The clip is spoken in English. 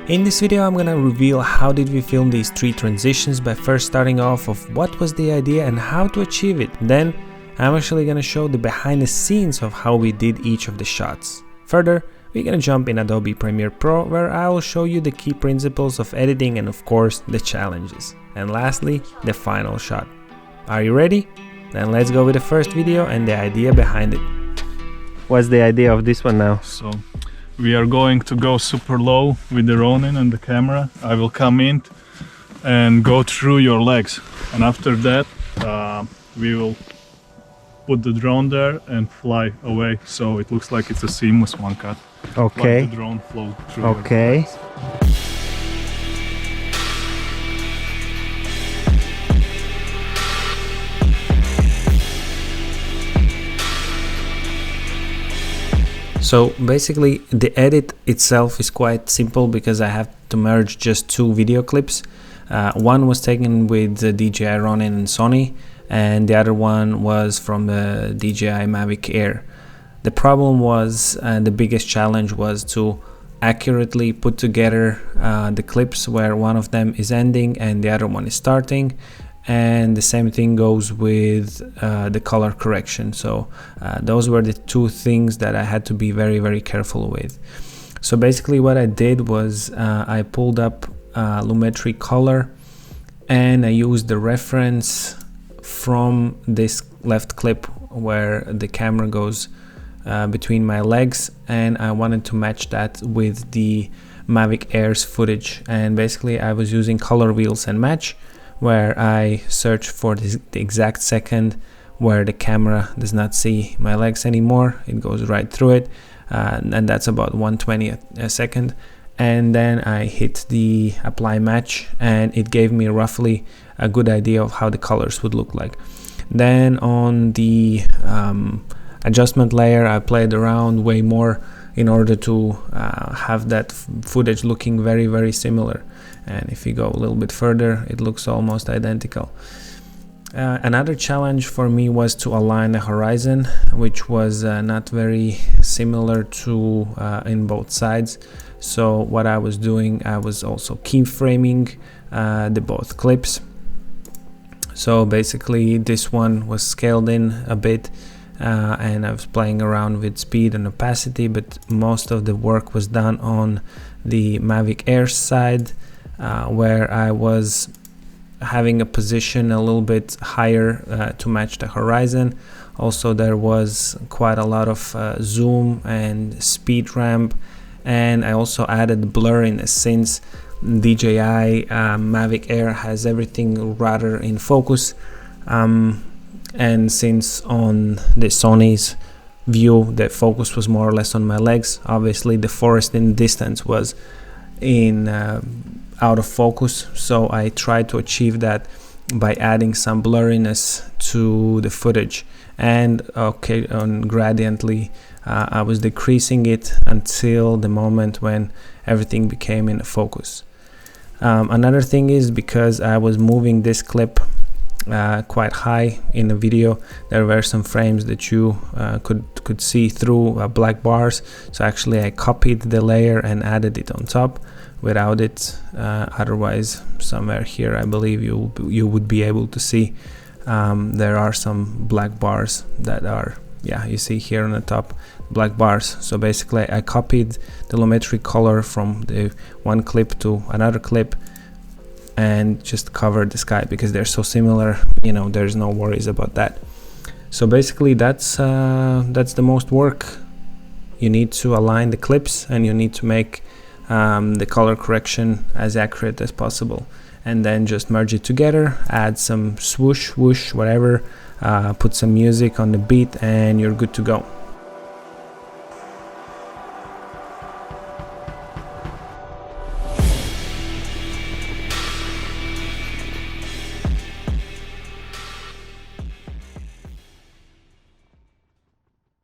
In this video I'm gonna reveal how did we film these 3 transitions by first starting off of what was the idea and how to achieve it. Then I'm actually gonna show the behind the scenes of how we did each of the shots. Further, we're gonna jump in Adobe Premiere Pro where I will show you the key principles of editing and of course the challenges. And lastly, the final shot. Are you ready? Then let's go with the first video and the idea behind it. What's the idea of this one now? So we are going to go super low with the Ronin and the camera. I will come in and go through your legs, and after that we will put the drone there and fly away, so it looks like it's a seamless one cut. Okay. Like the drone flow through Okay. your legs. So basically the edit itself is quite simple because I have to merge just 2 video clips. One was taken with the DJI Ronin and Sony, and the other one was from the DJI Mavic Air. The problem was, and the biggest challenge was to accurately put together the clips where one of them is ending and the other one is starting. And the same thing goes with the color correction. So those were the 2 things that I had to be very careful with. So basically what I did was I pulled up Lumetri Color and I used the reference from this left clip where the camera goes between my legs, and I wanted to match that with the Mavic Air's footage. And basically I was using color wheels and match, where I search for the exact second where the camera does not see my legs anymore. It goes right through it, and that's about 1/20th a second. And then I hit the apply match, and it gave me roughly a good idea of how the colors would look like. Then on the adjustment layer, I played around way more in order to have that footage looking very similar. And if you go a little bit further, it looks almost identical. Another challenge for me was to align the horizon, which was not very similar to in both sides. So what I was doing, I was also keyframing the both clips. So basically this one was scaled in a bit, and I was playing around with speed and opacity, but most of the work was done on the Mavic Air side, where I was having a position a little bit higher to match the horizon. Also there was quite a lot of zoom and speed ramp, and I also added blurriness since DJI Mavic Air has everything rather in focus, and since on the Sony's view the focus was more or less on my legs, obviously the forest in distance was in out of focus, so I tried to achieve that by adding some blurriness to the footage, and gradiently I was decreasing it until the moment when everything became in focus. Another thing is, because I was moving this clip quite high in the video, there were some frames that you could see through black bars, so actually I copied the layer and added it on top without it. Otherwise somewhere here I believe you would be able to see there are some black bars that are, yeah, you see here on the top, black bars. So basically I copied the Lumetri Color from the one clip to another clip and just covered the sky because they're so similar, you know, there's no worries about that. So basically that's the most work. You need to align the clips and you need to make the color correction as accurate as possible, and then just merge it together, add some swoosh, whoosh, whatever, put some music on the beat, and you're good to go.